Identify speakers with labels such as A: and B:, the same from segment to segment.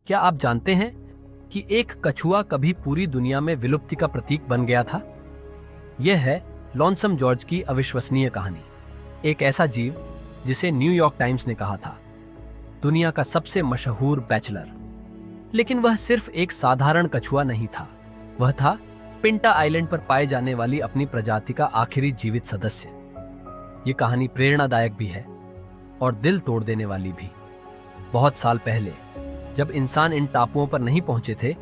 A: क्या आप जानते हैं कि एक कछुआ कभी पूरी दुनिया में विलुप्ति का प्रतीक बन गया था? यह है लॉन्सम जॉर्ज की अविश्वसनीय कहानी। एक ऐसा जीव जिसे न्यूयॉर्क टाइम्स ने कहा था दुनिया का सबसे मशहूर बैचलर। लेकिन वह सिर्फ एक साधारण कछुआ नहीं था, वह था पिंटा आइलैंड पर पाए जाने वाली अपनी प्रजाति का आखिरी जीवित सदस्य। ये कहानी प्रेरणादायक भी है और दिल तोड़ देने वाली भी। बहुत साल पहले जब इंसान इन टापुओं पर नहीं पहुंचे थे,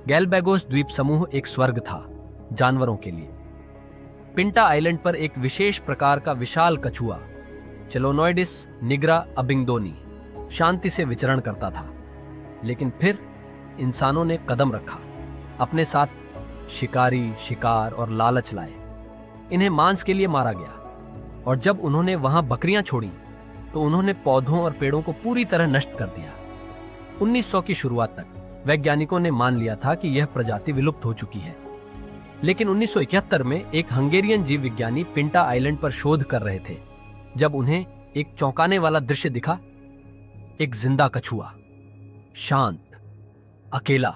A: गैलबैगोस द्वीप समूह एक स्वर्ग था जानवरों के लिए। पिंटा आइलैंड पर एक विशेष प्रकार का विशाल कछुआ चेलोनोइडिस निग्रा अबिंगडोनी शांति से विचरण करता था। लेकिन फिर इंसानों ने कदम रखा, अपने साथ शिकारी, शिकार और लालच लाए। इन्हें मांस के लिए मारा गया और जब उन्होंने वहां बकरियां छोड़ी तो उन्होंने पौधों और पेड़ों को पूरी तरह नष्ट कर दिया। 1900 की शुरुआत तक वैज्ञानिकों ने मान लिया था कि यह प्रजाति विलुप्त हो चुकी है। लेकिन 1971 में एक हंगेरियन जीव विज्ञानी पिंटा आइलैंड पर शोध कर रहे थे जब उन्हें एक चौंकाने वाला दृश्य दिखा। एक जिंदा कछुआ, शांत, अकेला,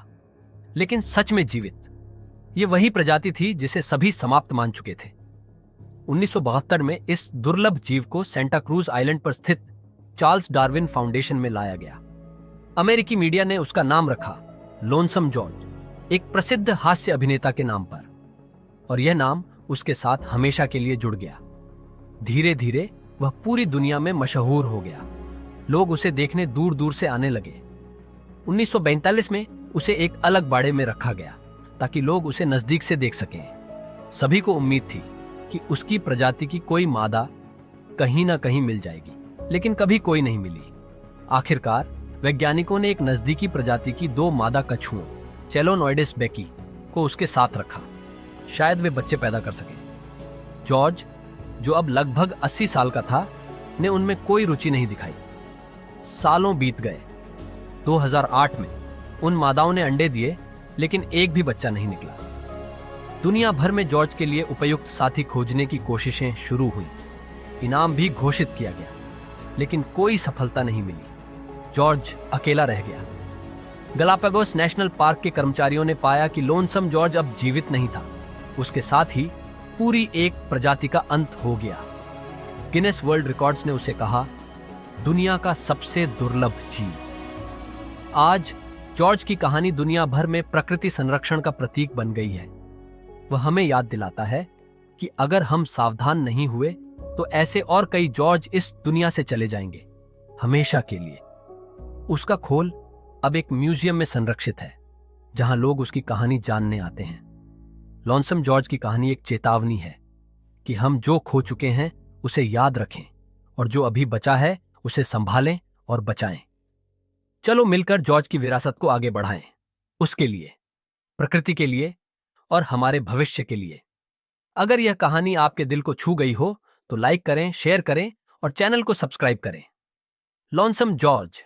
A: लेकिन सच में जीवित। यह वही प्रजाति थी जिसे सभी समाप्त मान चुके थे। 1972 में इस दुर्लभ जीव को सेंटा क्रूज आइलैंड पर स्थित चार्ल्स डार्विन फाउंडेशन में लाया गया। अमेरिकी मीडिया ने उसका नाम रखा लोनसम जॉर्ज, एक प्रसिद्ध हास्य अभिनेता के नाम पर, और यह नाम उसके साथ हमेशा के लिए जुड़ गया। धीरे धीरे वह पूरी दुनिया में मशहूर हो गया। लोग उसे देखने दूर दूर से आने लगे। 1942 में उसे एक अलग बाड़े में रखा गया ताकि लोग उसे नजदीक से देख सकें। सभी को उम्मीद थी कि उसकी प्रजाति की कोई मादा कहीं ना कहीं मिल जाएगी, लेकिन कभी कोई नहीं मिली। आखिरकार वैज्ञानिकों ने एक नजदीकी प्रजाति की 2 मादा कछुओं चेलोनोइडिस बेकी को उसके साथ रखा, शायद वे बच्चे पैदा कर सके। जॉर्ज, जो अब लगभग 80 साल का था, ने उनमें कोई रुचि नहीं दिखाई। सालों बीत गए। 2008 में उन मादाओं ने अंडे दिए, लेकिन एक भी बच्चा नहीं निकला। दुनिया भर में जॉर्ज के लिए उपयुक्त साथी खोजने की कोशिशें शुरू हुई। इनाम भी घोषित किया गया, लेकिन कोई सफलता नहीं मिली। जॉर्ज अकेला रह गया। गलापागोस नेशनल पार्क के कर्मचारियों ने पाया कि लोनसम जॉर्ज अब जीवित नहीं था। उसके साथ ही पूरी एक प्रजाति का अंत हो गया। गिनेस वर्ल्ड रिकॉर्ड्स ने उसे कहा दुनिया का सबसे दुर्लभ जीव। आज जॉर्ज की कहानी दुनिया भर में प्रकृति संरक्षण का प्रतीक बन गई है। वह हमें याद दिलाता है कि अगर हम सावधान नहीं हुए तो ऐसे और कई जॉर्ज इस दुनिया से चले जाएंगे, हमेशा के लिए। उसका खोल अब एक म्यूजियम में संरक्षित है, जहां लोग उसकी कहानी जानने आते हैं। लॉन्सम जॉर्ज की कहानी एक चेतावनी है कि हम जो खो चुके हैं उसे याद रखें और जो अभी बचा है उसे संभालें और बचाएं। चलो मिलकर जॉर्ज की विरासत को आगे बढ़ाएं, उसके लिए, प्रकृति के लिए और हमारे भविष्य के लिए। अगर यह कहानी आपके दिल को छू गई हो तो लाइक करें, शेयर करें और चैनल को सब्सक्राइब करें। लॉन्सम जॉर्ज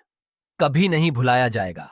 A: कभी नहीं भुलाया जाएगा।